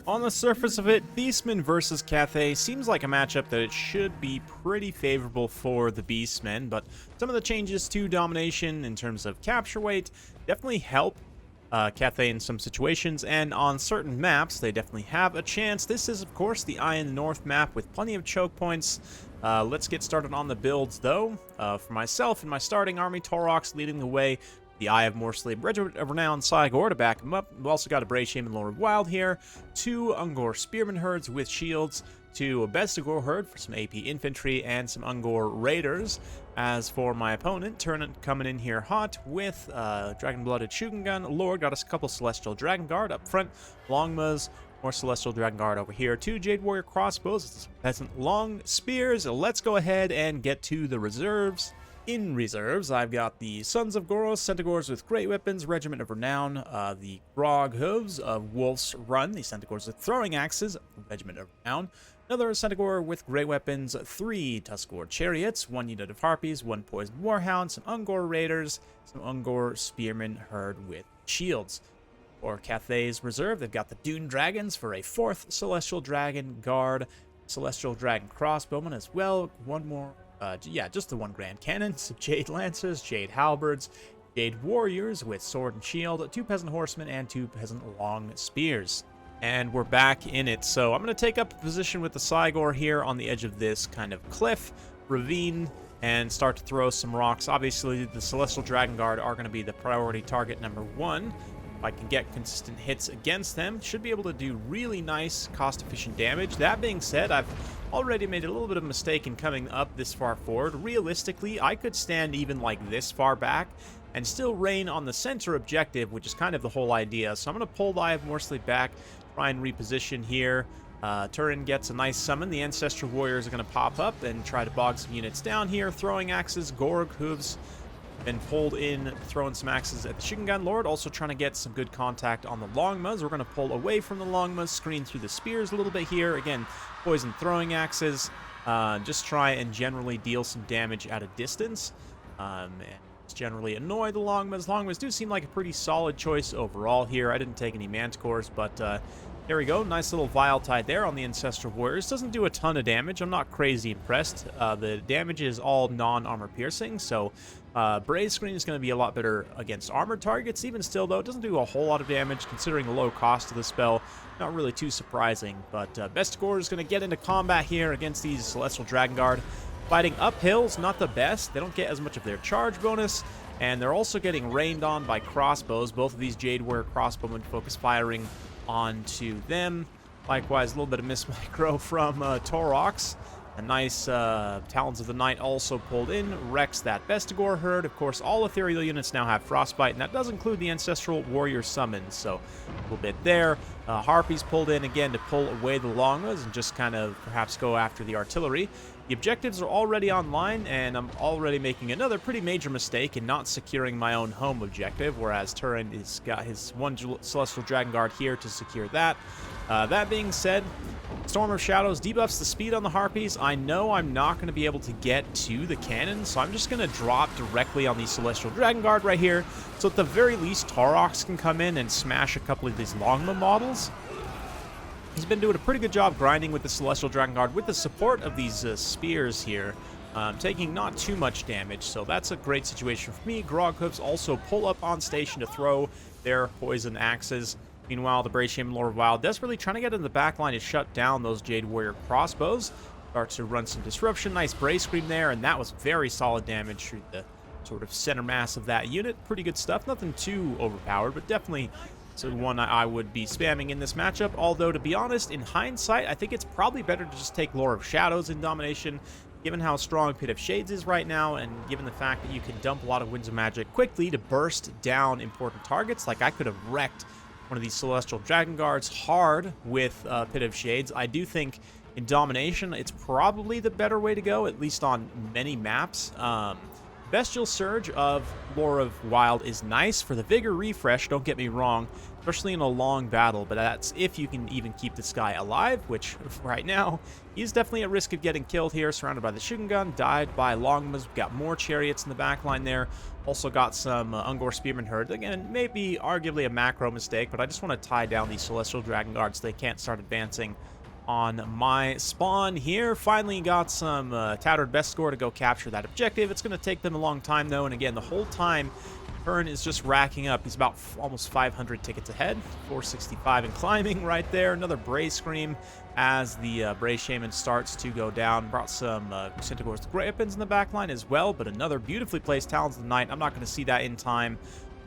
On the surface of it, Beastmen versus Cathay seems like a matchup that it should be pretty favorable for the Beastmen, but some of the changes to Domination in terms of capture weight definitely help Cathay in some situations, and on certain maps, they definitely have a chance. This is, of course, the Eye in the North map with plenty of choke points. Let's get started on the builds, though. For myself and my starting army, Torox leading the way. The Eye of Morsley, Regiment of Renown, Cygor to back him up. We've also got a Brave Shaman, Lord of Wild here. 2 Ungor Spearman herds with shields. 2 Bestigor herd for some AP infantry and some Ungor raiders. As for my opponent, Turnant coming in here hot with Dragon-Blooded Shugengun. Lord got us a couple Celestial Dragon Guard up front. Longmas, more Celestial Dragon Guard over here. 2 Jade Warrior crossbows, some Peasant long spears. Let's go ahead and get to the reserves. In reserves, I've got the Sons of Goros, Centaurs with great weapons, Regiment of Renown, the Grog Hooves of Wolf's Run, the Centaurs with throwing axes, Regiment of Renown, another Centaur with great weapons, 3 Tuskor Chariots, 1 unit of Harpies, 1 Poison Warhound, some Ungor Raiders, some Ungor Spearmen herd with shields. For Cathay's reserve, they've got the Dune Dragons for a 4th Celestial Dragon Guard, Celestial Dragon Crossbowman as well, one more. Just the 1 Grand Cannon, some Jade Lancers, Jade Halberds, Jade Warriors with Sword and Shield, 2 Peasant Horsemen, and 2 Peasant Long Spears. And we're back in it, so I'm going to take up a position with the Cygor here on the edge of this kind of cliff, ravine, and start to throw some rocks. Obviously, the Celestial Dragon Guard are going to be the priority target number 1. If I can get consistent hits against them, should be able to do really nice, cost-efficient damage. That being said, I've already made a little bit of a mistake in coming up this far forward. Realistically, I could stand even like this far back and still rain on the center objective, which is kind of the whole idea. So I'm going to pull the Eye of Morsley back, try and reposition here. Turin gets a nice summon. The Ancestral Warriors are going to pop up and try to bog some units down here. Throwing axes, Gorg Hooves, been pulled in, throwing some axes at the Shugengun Lord, also trying to get some good contact on the Longmas. We're going to pull away from the Longmas, screen through the spears a little bit here. Again, poison throwing axes, just try and generally deal some damage at a distance. And generally annoy the Longmas. Longmas do seem like a pretty solid choice overall here. I didn't take any Manticores, but there we go. Nice little Vile Tide there on the Ancestral Warriors. Doesn't do a ton of damage. I'm not crazy impressed. The damage is all non-armor piercing, so Brave Screen is going to be a lot better against armored targets. Even still, though, it doesn't do a whole lot of damage considering the low cost of the spell. Not really too surprising, but Bestigor is going to get into combat here against these Celestial Dragon Guard. Fighting uphill's not the best. They don't get as much of their charge bonus, and they're also getting rained on by crossbows. Both of these Jade Warrior crossbowmen focus firing onto them. Likewise, a little bit of miss micro from Torox. A nice Talons of the Night also pulled in, wrecks that Bestigor herd. Of course, all ethereal units now have Frostbite, and that does include the Ancestral Warrior summons, so a little bit there. Harpies pulled in again to pull away the Longmas and just kind of perhaps go after the artillery. The objectives are already online, and I'm already making another pretty major mistake in not securing my own home objective, whereas Turin has got his 1 Celestial Dragon Guard here to secure that. That being said, Storm of Shadows debuffs the speed on the Harpies. I know I'm not going to be able to get to the cannon, so I'm just going to drop directly on the Celestial Dragon Guard right here, so at the very least, Torox can come in and smash a couple of these Longma models. He's been doing a pretty good job grinding with the Celestial Dragon Guard with the support of these spears here, taking not too much damage, so that's a great situation for me. Grog Hooves also pull up on station to throw their poison axes. Meanwhile, the Brave Shaman Lord of Wild desperately trying to get in the back line to shut down those Jade Warrior crossbows. Starts to run some disruption. Nice Brave Scream there, and that was very solid damage through the sort of center mass of that unit. Pretty good stuff. Nothing too overpowered, but definitely one I would be spamming in this matchup. Although, to be honest, in hindsight, I think it's probably better to just take Lore of Shadows in Domination, given how strong Pit of Shades is right now, and given the fact that you can dump a lot of Winds of Magic quickly to burst down important targets. Like, I could have wrecked one of these Celestial Dragon Guards hard with Pit of Shades. I do think in Domination, it's probably the better way to go, at least on many maps. Bestial Surge of Lore of Wild is nice for the Vigor refresh, don't get me wrong. especially in a long battle, but that's if you can even keep this guy alive, which right now, he's definitely at risk of getting killed here, surrounded by the Shogun, died by longbows. We've got more chariots in the back line there. Also got some Ungor Spearman herd. Again, maybe arguably a macro mistake, but I just want to tie down these Celestial Dragon Guards so they can't start advancing on my spawn here. Finally got some Tattered Best Score to go capture that objective. It's going to take them a long time, though, and again, the whole time, Kern is just racking up. He's about almost 500 tickets ahead, 465 and climbing right there. Another Bray Scream as the Bray Shaman starts to go down. Brought some Centaurs with Great Weapons in the back line as well, but another beautifully placed Talons of the Night. I'm not going to see that in time.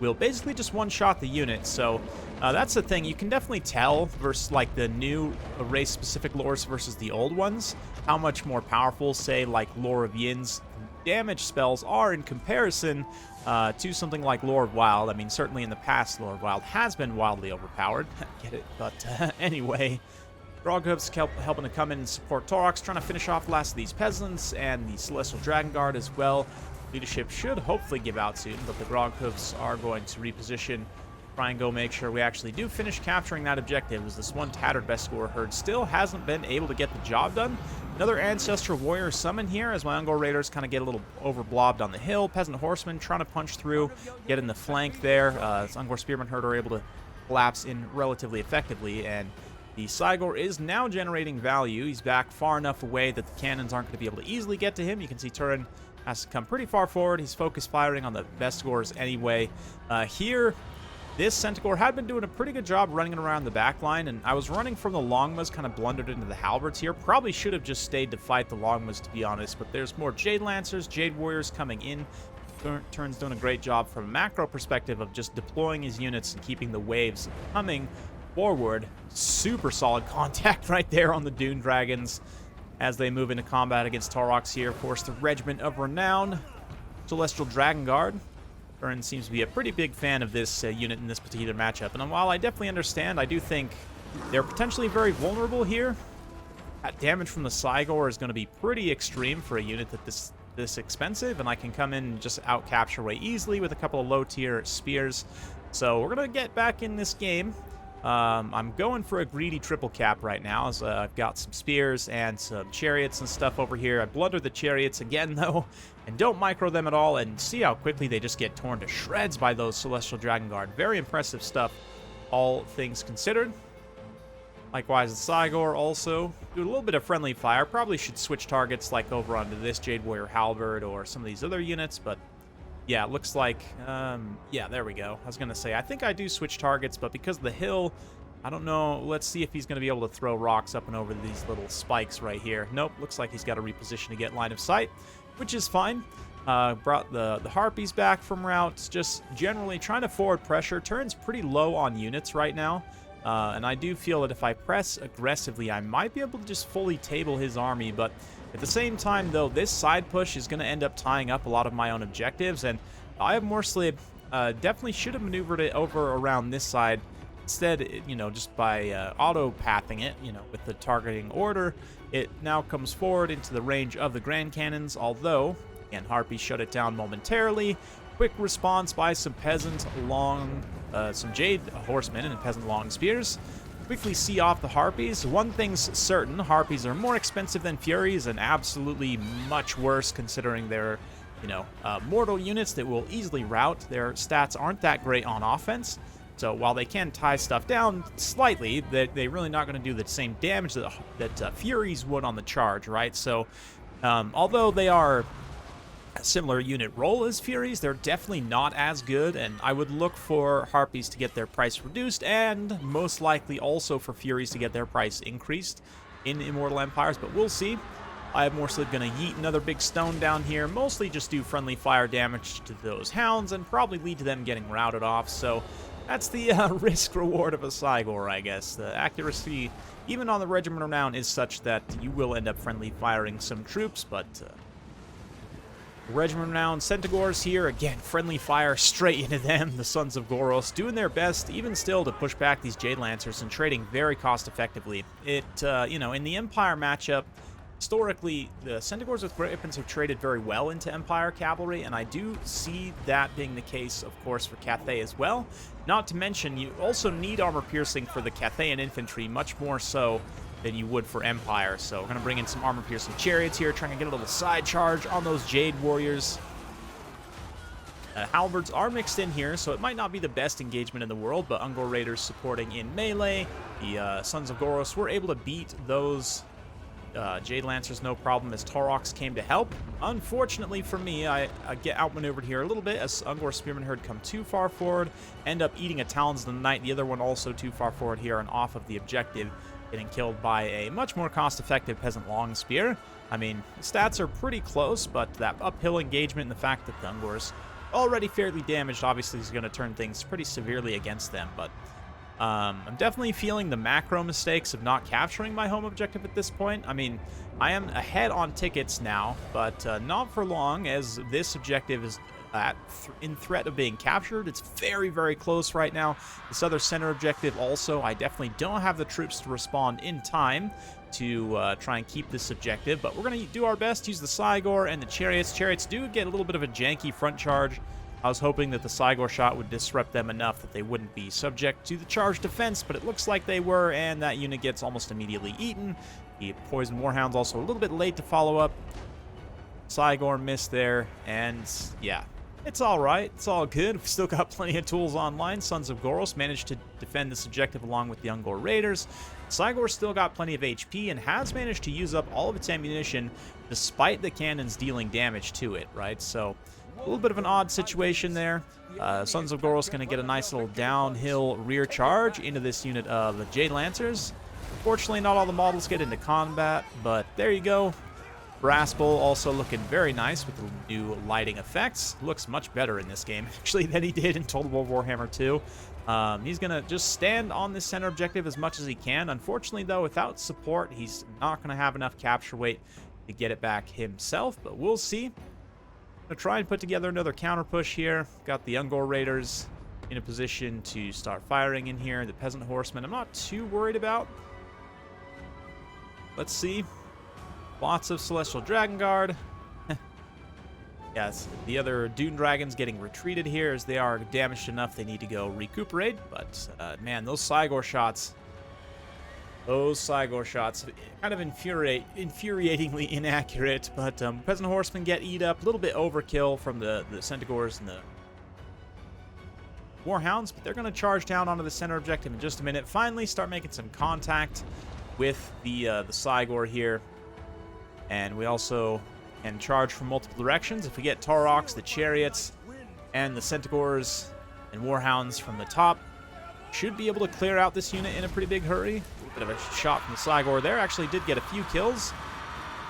We'll basically just one-shot the unit, so that's the thing. You can definitely tell versus like the new race-specific lores versus the old ones, how much more powerful, say, like Lore of Yin's damage spells are in comparison to something like Lore of Wild. I mean, certainly in the past, Lore of Wild has been wildly overpowered. Get it? But anyway, Groghoof's helping to come in and support Torox, trying to finish off the last of these peasants, and the Celestial Dragon Guard as well. Leadership should hopefully give out soon, but the Groghoofs are going to reposition, try and go make sure we actually do finish capturing that objective, as this one Tattered Best Score herd still hasn't been able to get the job done. Another Ancestral Warrior summon here as my Ungor Raiders kind of get a little overblobbed on the hill. Peasant Horsemen trying to punch through, get in the flank there. Ungor Spearman herd are able to collapse in relatively effectively, and the Cygor is now generating value. He's back far enough away that the cannons aren't going to be able to easily get to him. You can see Turin has to come pretty far forward. He's focused firing on the best scores anyway. Here, this Centaur had been doing a pretty good job running around the back line, and I was running from the Longmas, kind of blundered into the Halberds here. Probably should have just stayed to fight the Longmas, to be honest, but there's more Jade Lancers, Jade Warriors coming in. Turn's doing a great job from a macro perspective of just deploying his units and keeping the waves coming forward. Super solid contact right there on the Dune Dragons as they move into combat against Torox here. Of course, the Regiment of Renown, Celestial Dragon Guard. Ern seems to be a pretty big fan of this unit in this particular matchup. And while I definitely understand, I do think they're potentially very vulnerable here. That damage from the Cygor is going to be pretty extreme for a unit that this expensive, and I can come in and just out-capture way easily with a couple of low-tier spears. So we're going to get back in this game. I'm going for a greedy triple cap right now, as I've got some spears and some chariots and stuff over here. I blunder the chariots again, though, and don't micro them at all, and see how quickly they just get torn to shreds by those Celestial Dragon Guard. Very impressive stuff, all things considered. Likewise, the Cygor also do a little bit of friendly fire. Probably should switch targets, like over onto this Jade Warrior Halberd or some of these other units, but yeah, it looks like, yeah, there we go. I was going to say, I think I do switch targets, but because of the hill, I don't know. Let's see if he's going to be able to throw rocks up and over these little spikes right here. Nope, looks like he's got to reposition to get line of sight, which is fine. Brought the Harpies back from routes, just generally trying to forward pressure. Turn's pretty low on units right now, and I do feel that if I press aggressively, I might be able to just fully table his army, but at the same time, though, this side push is going to end up tying up a lot of my own objectives, and I have more slip. Definitely should have maneuvered it over around this side. Instead, you know, just by auto-pathing it, you know, with the targeting order, it now comes forward into the range of the Grand Cannons, although, again, Harpy shut it down momentarily. Quick response by some Peasant Long, some Jade Horsemen and Peasant Long Spears. Quickly see off the Harpies. One thing's certain, Harpies are more expensive than Furies and absolutely much worse considering they're, you know, mortal units that will easily rout. Their stats aren't that great on offense, so while they can tie stuff down slightly, they're really not going to do the same damage that Furies would on the charge, right? So although they are a similar unit role as Furies, they're definitely not as good, and I would look for Harpies to get their price reduced, and most likely also for Furies to get their price increased in Immortal Empires, but we'll see. I have more so going to yeet another big stone down here, mostly just do friendly fire damage to those hounds, and probably lead to them getting routed off, so that's the risk-reward of a Cygor, I guess. The accuracy, even on the Regiment of Renown, is such that you will end up friendly firing some troops, but Regiment Renown Centaurs here, again, friendly fire straight into them. The Sons of Goros doing their best, even still, to push back these Jade Lancers and trading very cost effectively. It, you know, in the Empire matchup, historically, the Centaurs with great weapons have traded very well into Empire cavalry, and I do see that being the case, of course, for Cathay as well. Not to mention, you also need armor piercing for the Cathayan infantry, much more so than you would for Empire. So we're going to bring in some armor piercing chariots here, trying to get a little side charge on those Jade warriors. Halberds are mixed in here, so it might not be the best engagement in the world, but Ungor Raiders supporting in melee. The Sons of Goros were able to beat those Jade Lancers no problem as Taurox came to help. Unfortunately for me, I get outmaneuvered here a little bit as Ungor Spearman Herd come too far forward, end up eating a Talons of the Night, the other one also too far forward here and off of the objective, getting killed by a much more cost-effective Peasant Long Spear. I mean, stats are pretty close, but that uphill engagement and the fact that the Ungors already fairly damaged obviously is going to turn things pretty severely against them, but I'm definitely feeling the macro mistakes of not capturing my home objective at this point. I mean, I am ahead on tickets now, but not for long, as this objective is in threat of being captured. It's very, very close right now. This other center objective also, I definitely don't have the troops to respond in time to try and keep this objective, but we're going to do our best to use the Cygor and the Chariots. Chariots do get a little bit of a janky front charge. I was hoping that the Cygor shot would disrupt them enough that they wouldn't be subject to the charge defense, but it looks like they were, and that unit gets almost immediately eaten. The Poison Warhound's also a little bit late to follow up. Cygor missed there, and yeah, it's all right. It's all good. We've still got plenty of tools online. Sons of Goros managed to defend this objective along with the Ungor Raiders. Cygor still got plenty of HP and has managed to use up all of its ammunition despite the cannons dealing damage to it, right? So a little bit of an odd situation there. Sons of Goros going to get a nice little downhill rear charge into this unit of the Jade Lancers. Unfortunately, not all the models get into combat, but there you go. Brass Bull also looking very nice with the new lighting effects. Looks much better in this game, actually, than he did in Total War Warhammer 2. He's going to just stand on this center objective as much as he can. Unfortunately, though, without support, he's not going to have enough capture weight to get it back himself, but we'll see. I'm going to try and put together another counter push here. Got the Ungor Raiders in a position to start firing in here. The Peasant Horsemen I'm not too worried about. Let's see. Lots of Celestial Dragon Guard. Yes, the other Dune Dragons getting retreated here as they are damaged enough they need to go recuperate. But, man, those Cygor shots... kind of infuriatingly inaccurate, but Peasant Horsemen get eat up. A little bit overkill from the Centaurs and the Warhounds, but they're going to charge down onto the center objective in just a minute. Finally start making some contact with the Cygor here. And we also can charge from multiple directions. If we get Taurox, the Chariots, and the Centaurs and Warhounds from the top, should be able to clear out this unit in a pretty big hurry. A bit of a shot from the Cygor there. Actually did get a few kills.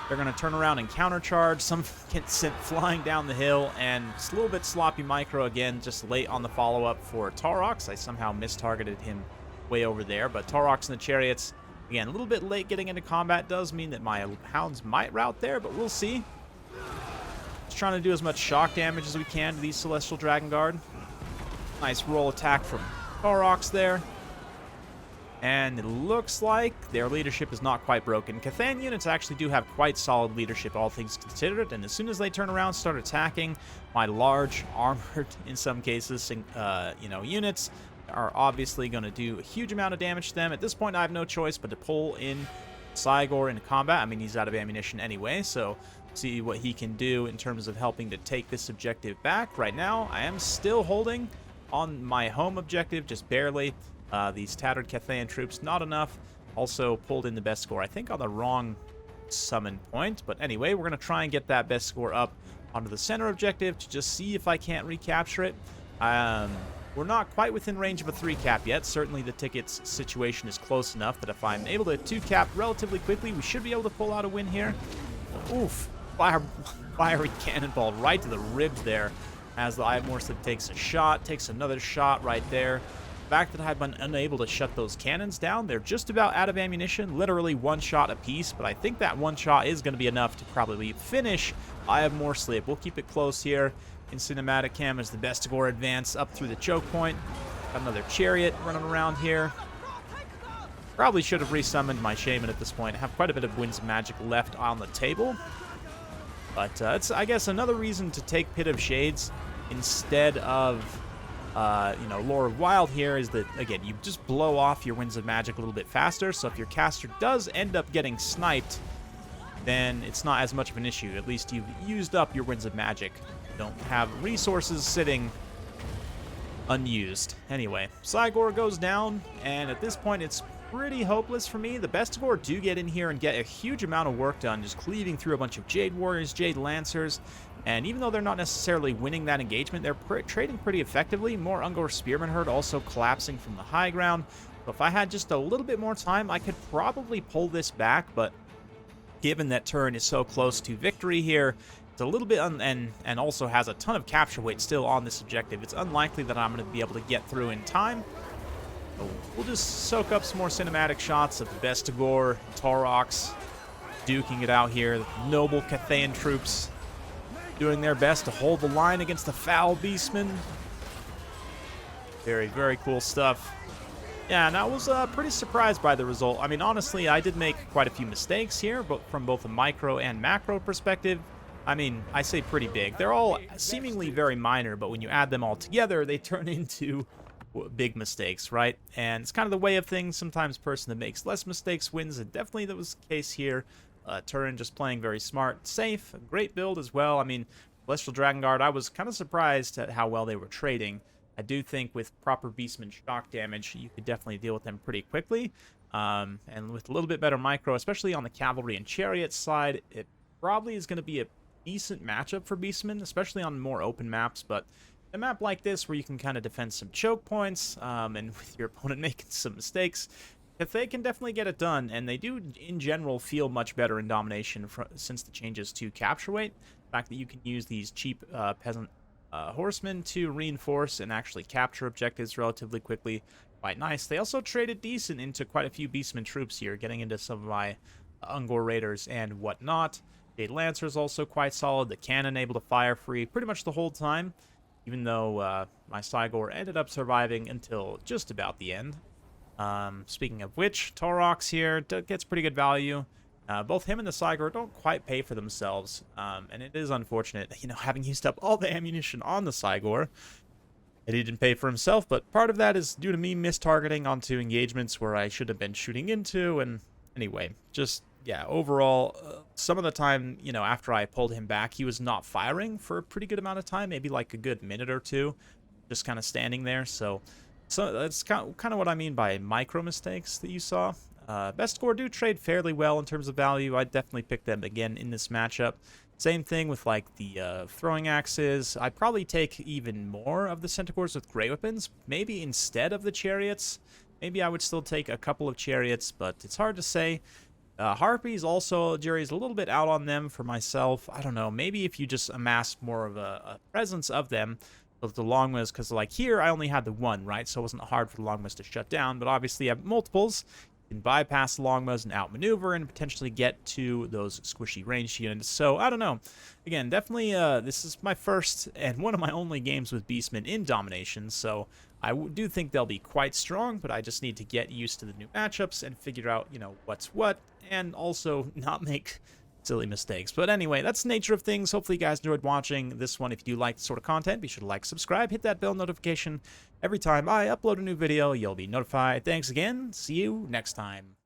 They're going to turn around and countercharge. Some get sent flying down the hill, and it's a little bit sloppy micro again, just late on the follow-up for Taurox. I somehow mistargeted him way over there, but Taurox and the Chariots, again, a little bit late getting into combat. Does mean that my Hounds might route there, but we'll see. Just trying to do as much shock damage as we can to these Celestial Dragon Guard. Nice roll attack from Taurox there. And it looks like their leadership is not quite broken. Cathayan units actually do have quite solid leadership, all things considered, and as soon as they turn around and start attacking, my large, armored, in some cases, units are obviously going to do a huge amount of damage to them. At this point, I have no choice but to pull in Cygor into combat. I mean, he's out of ammunition anyway, so see what he can do in terms of helping to take this objective back. Right now, I am still holding on my home objective, just barely. These tattered Cathayan troops, not enough. Also pulled in the best score, I think, on the wrong summon point. But anyway, we're going to try and get that best score up onto the center objective to just see if I can't recapture it. We're not quite within range of a 3-cap yet. Certainly the tickets situation is close enough that if I'm able to 2-cap relatively quickly, we should be able to pull out a win here. Oof. Fiery cannonball right to the ribs there as the Eye of Morslip takes a shot, takes another shot right there. The fact that I've been unable to shut those cannons down, they're just about out of ammunition, literally one shot apiece, but I think that one shot is going to be enough to probably finish Eye of Morslip. We'll keep it close here in cinematic cam as the Bestigor advance up through the choke point. Got another Chariot running around here. Probably should have resummoned my Shaman at this point. I have quite a bit of Winds of Magic left on the table. But it's, I guess, another reason to take Pit of Shades instead of, you know, Lore of Wild here is that, again, you just blow off your Winds of Magic a little bit faster. So if your caster does end up getting sniped, then it's not as much of an issue. At least you've used up your Winds of Magic. You don't have resources sitting unused. Anyway, Cygor goes down, and at this point it's pretty hopeless for me. The Bestigor do get in here and get a huge amount of work done, just cleaving through a bunch of Jade Warriors, Jade Lancers, and even though they're not necessarily winning that engagement, they're trading pretty effectively. More Ungor Spearman Herd also collapsing from the high ground. So if I had just a little bit more time, I could probably pull this back, but given that Turin is so close to victory here, it's a little bit, and also has a ton of capture weight still on this objective, it's unlikely that I'm going to be able to get through in time. So we'll just soak up some more cinematic shots of the Bestigor, Taurox, duking it out here. The noble Cathayan troops doing their best to hold the line against the foul Beastmen. Very, very cool stuff. Yeah, and I was pretty surprised by the result. I mean, honestly, I did make quite a few mistakes here, but from both a micro and macro perspective. I mean, I say pretty big. They're all seemingly very minor, but when you add them all together, they turn into big mistakes, right? And it's kind of the way of things. Sometimes person that makes less mistakes wins, and definitely that was the case here. Turin just playing very smart, safe, great build as well. I mean, Celestial Dragon Guard, I was kind of surprised at how well they were trading. I do think with proper Beastman shock damage, you could definitely deal with them pretty quickly. And with a little bit better micro, especially on the Cavalry and Chariot side, it probably is going to be a decent matchup for Beastmen, especially on more open maps. But a map like this where you can kind of defend some choke points, and with your opponent making some mistakes, Cathay can definitely get it done, and they do in general feel much better in Domination since the changes to capture weight. The fact that you can use these cheap peasant horsemen to reinforce and actually capture objectives relatively quickly, quite nice. They also traded decent into quite a few Beastmen troops here, getting into some of my Ungor Raiders and whatnot. Jade Lancer is also quite solid. The cannon able to fire free pretty much the whole time, even though my Cygor ended up surviving until just about the end. Speaking of which, Taurox here gets pretty good value. Both him and the Cygor don't quite pay for themselves, and it is unfortunate, you know, having used up all the ammunition on the Cygor, and he didn't pay for himself, but part of that is due to me mistargeting onto engagements where I should have been shooting into, and anyway, just yeah, overall, some of the time, you know, after I pulled him back, he was not firing for a pretty good amount of time, maybe like a good minute or two, just kind of standing there. So that's kind of what I mean by micro mistakes that you saw. Bestigor do trade fairly well in terms of value. I'd definitely pick them again in this matchup. Same thing with like the throwing axes. I'd probably take even more of the Centaurs with Grey Weapons, maybe instead of the Chariots. Maybe I would still take a couple of Chariots, but it's hard to say. Harpies also, jury's a little bit out on them for myself. I don't know, maybe if you just amass more of a presence of them, of the Longmas, because like here I only had the one, right? So it wasn't hard for the Longmas to shut down, but obviously you have multiples. You can bypass the Longmas and outmaneuver and potentially get to those squishy ranged units. So I don't know. Again, definitely this is my first and one of my only games with Beastmen in Domination, so I do think they'll be quite strong, but I just need to get used to the new matchups and figure out, you know, what's what, and also not make silly mistakes. But anyway, that's the nature of things. Hopefully you guys enjoyed watching this one. If you do like this sort of content, be sure to like, subscribe, hit that bell notification. Every time I upload a new video, you'll be notified. Thanks again. See you next time.